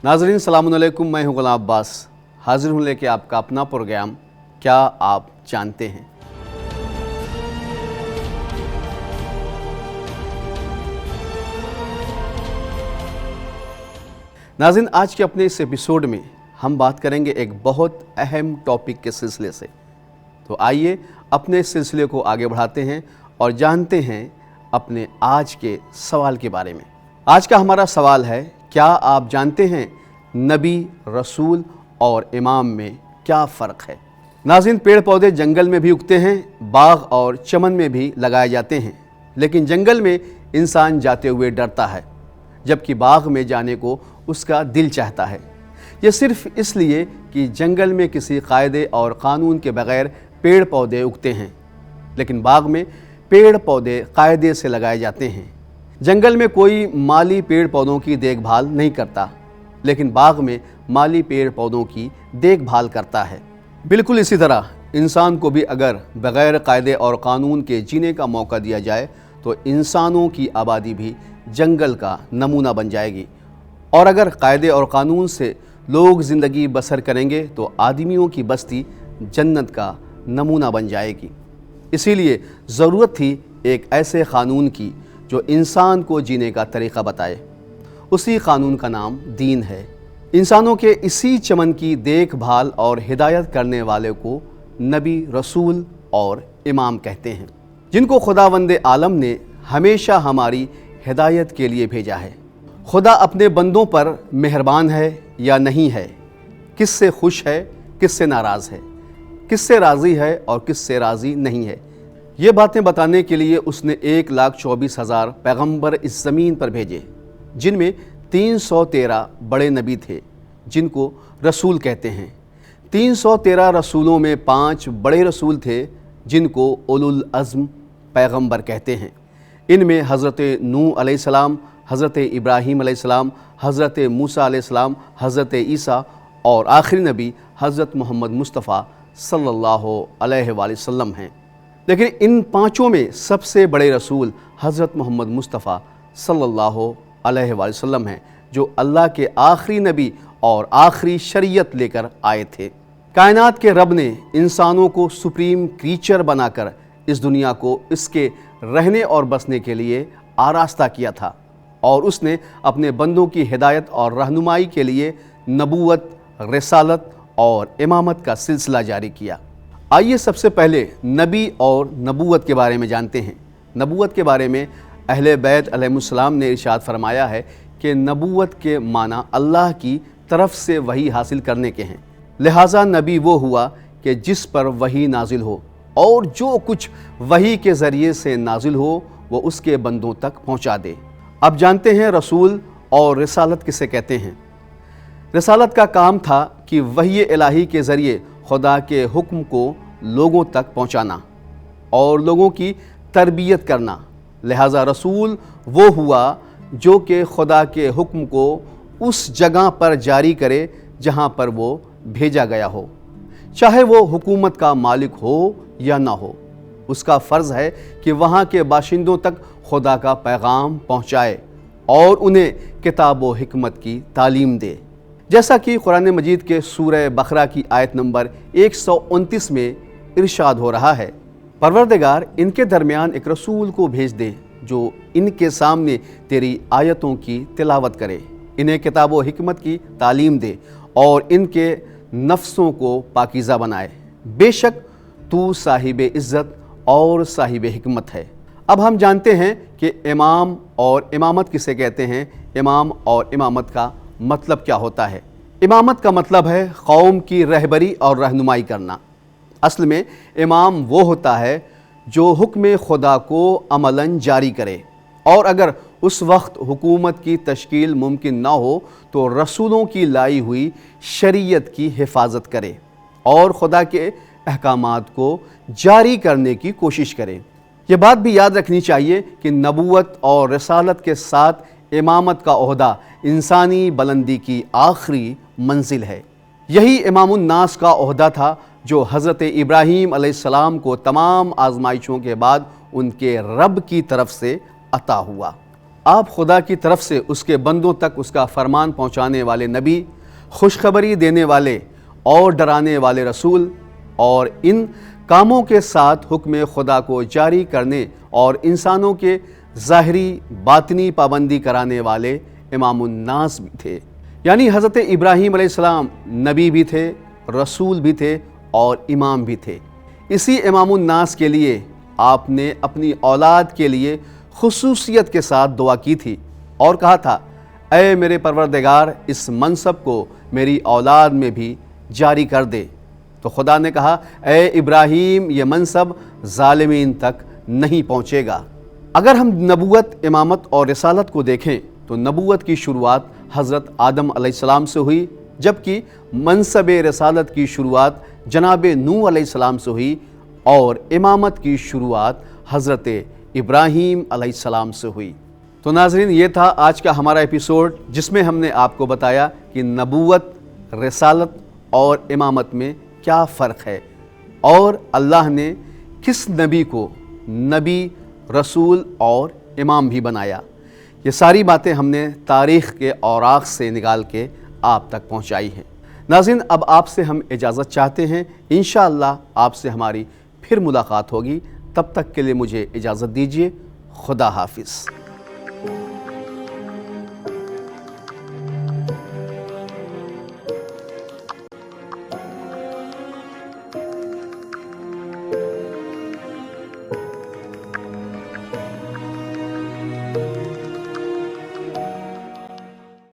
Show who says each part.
Speaker 1: नाज़रीन सलाम अलैकुम, मैं हूं गुलाम अब्बास। हाजिर हूं लेके आपका अपना प्रोग्राम क्या आप जानते हैं। नाज़रीन, आज के अपने इस एपिसोड में हम बात करेंगे एक बहुत अहम टॉपिक के सिलसिले से। तो आइए अपने इस सिलसिले को आगे बढ़ाते हैं और जानते हैं अपने आज के सवाल के बारे में। आज का हमारा सवाल है, क्या आप जानते हैं नबी, रसूल और इमाम में क्या फ़र्क है। नाज़रीन, पेड़ पौधे जंगल में भी उगते हैं, बाग और चमन में भी लगाए जाते हैं, लेकिन जंगल में इंसान जाते हुए डरता है, जबकि बाग में जाने को उसका दिल चाहता है। ये सिर्फ इसलिए कि जंगल में किसी कायदे और क़ानून के बग़ैर पेड़ पौधे उगते हैं, लेकिन बाग में पेड़ पौधे कायदे से लगाए जाते हैं। जंगल में कोई माली पेड़ पौधों की देखभाल नहीं करता, लेकिन बाग में माली पेड़ पौधों की देखभाल करता है। बिल्कुल इसी तरह इंसान को भी अगर बग़ैर कायदे और क़ानून के जीने का मौका दिया जाए तो इंसानों की आबादी भी जंगल का नमूना बन जाएगी, और अगर कायदे और क़ानून से लोग ज़िंदगी बसर करेंगे तो आदमियों की बस्ती जन्नत का नमूना बन जाएगी। इसीलिए ज़रूरत थी एक ऐसे क़ानून की जो इंसान को जीने का तरीक़ा बताए। उसी क़ानून का नाम दीन है। इंसानों के इसी चमन की देखभाल और हिदायत करने वाले को नबी, रसूल और इमाम कहते हैं, जिनको खुदावंद आलम ने हमेशा हमारी हिदायत के लिए भेजा है। खुदा अपने बंदों पर मेहरबान है या नहीं है, किससे खुश है, किससे नाराज़ है, किससे राज़ी है और किससे राज़ी नहीं है, ये बातें बताने के लिए उसने 1,24,000 पैगंबर इस ज़मीन पर भेजे, जिनमें 313 बड़े नबी थे जिनको रसूल कहते हैं। 313 रसूलों में 5 बड़े रसूल थे जिनको उलुल अज़्म पैगंबर कहते हैं। इनमें हज़रत नूह अलैहिस्सलाम, हज़रत इब्राहीम अलैहिस्सलाम, हज़रत मूसा अलैहिस्सलाम, हज़रत ईसा और आखिरी नबी हज़रत मोहम्मद मुस्तफ़ा सल्लल्लाहु अलैहि वसल्लम हैं। लेकिन इन पाँचों में सबसे बड़े रसूल हज़रत मोहम्मद मुस्तफ़ा सल्लल्लाहु अलैहि वसल्लम हैं, जो अल्लाह के आखिरी नबी और आखिरी शरीयत लेकर आए थे। कायनात के रब ने इंसानों को सुप्रीम क्रीचर बनाकर इस दुनिया को इसके रहने और बसने के लिए आरास्ता किया था, और उसने अपने बंदों की हिदायत और रहनुमाई के लिए नबूवत, रिसालत और इमामत का सिलसिला जारी किया। आइए सबसे पहले नबी और नबूवत के बारे में जानते हैं। नबूवत के बारे में अहले बैत अलैहिस्सलाम ने इरशाद फरमाया है कि नबूवत के माना अल्लाह की तरफ से वही हासिल करने के हैं। लिहाजा नबी वो हुआ कि जिस पर वही नाजिल हो, और जो कुछ वही के ज़रिए से नाजिल हो वो उसके बंदों तक पहुँचा दे। अब जानते हैं रसूल और रिसालत किसे कहते हैं। रिसालत का काम था कि वही इलाही के ज़रिए खुदा के हुक्म को लोगों तक पहुँचाना और लोगों की तरबियत करना। लिहाजा रसूल वो हुआ जो कि खुदा के हुक्म को उस जगह पर जारी करे जहाँ पर वो भेजा गया हो, चाहे वो हुकूमत का मालिक हो या ना हो। उसका फ़र्ज़ है कि वहाँ के बाशिंदों तक खुदा का पैगाम पहुँचाए और उन्हें किताब व हिकमत की तालीम दे। जैसा कि कुरान मजीद के सूरह बकरा की आयत नंबर 129 में इरशाद हो रहा है, परवरदिगार इनके दरमियान एक रसूल को भेज दे जो इनके सामने तेरी आयतों की तिलावत करे, इन्हें किताब व हिकमत की तालीम दे और इनके नफ्सों को पाकीज़ा बनाए। बेशक तू साहिब इज़्ज़त और साहिब हिकमत है। अब हम जानते हैं कि इमाम और इमामत किसे कहते हैं। इमाम और इमामत का मतलब क्या होता है। इमामत का मतलब है कौम की रहबरी और रहनुमाई करना। असल में इमाम वो होता है जो हुक्म खुदा को अमलन जारी करे, और अगर उस वक्त हुकूमत की तश्कील मुमकिन ना हो तो रसूलों की लाई हुई शरीयत की हिफाजत करे और खुदा के अहकामात को जारी करने की कोशिश करे। ये बात भी याद रखनी चाहिए कि नबूवत और रिसालत के साथ इमामत का ओहदा इंसानी बुलंदी की आखिरी मंजिल है। यही इमामुन नास का ओहदा था जो हज़रत इब्राहीम अलैहिस्सलाम को तमाम आजमाइशों के बाद उनके रब की तरफ से अता हुआ। آپ خدا کی طرف سے اس کے بندوں تک اس کا فرمان پہنچانے والے نبی، خوشخبری دینے والے اور ڈرانے والے رسول، اور ان کاموں کے ساتھ حکم خدا کو جاری کرنے اور انسانوں کے ظاہری باطنی پابندی کرانے والے امام الناس بھی تھے۔ یعنی حضرت ابراہیم علیہ السلام نبی بھی تھے، رسول بھی تھے اور امام بھی تھے۔ اسی امام الناس کے لیے آپ نے اپنی اولاد کے لیے خصوصیت کے ساتھ دعا کی تھی اور کہا تھا، اے میرے پروردگار، اس منصب کو میری اولاد میں بھی جاری کر دے۔ تو خدا نے کہا، اے ابراہیم، یہ منصب ظالمین تک نہیں پہنچے گا۔ اگر ہم نبوت، امامت اور رسالت کو دیکھیں تو نبوت کی شروعات حضرت آدم علیہ السلام سے ہوئی، جبکہ منصب رسالت کی شروعات جناب نوح علیہ السلام سے ہوئی، اور امامت کی شروعات حضرت ابراہیم علیہ السلام سے ہوئی۔ تو ناظرین، یہ تھا آج کا ہمارا ایپیسوڈ، جس میں ہم نے آپ کو بتایا کہ نبوت، رسالت اور امامت میں کیا فرق ہے، اور اللہ نے کس نبی کو نبی، رسول اور امام بھی بنایا۔ یہ ساری باتیں ہم نے تاریخ کے اوراق سے نکال کے آپ تک پہنچائی ہیں۔ ناظرین، اب آپ سے ہم اجازت چاہتے ہیں، انشاءاللہ آپ سے ہماری پھر ملاقات ہوگی۔ تب تک کے لیے مجھے اجازت دیجیے۔ خدا حافظ۔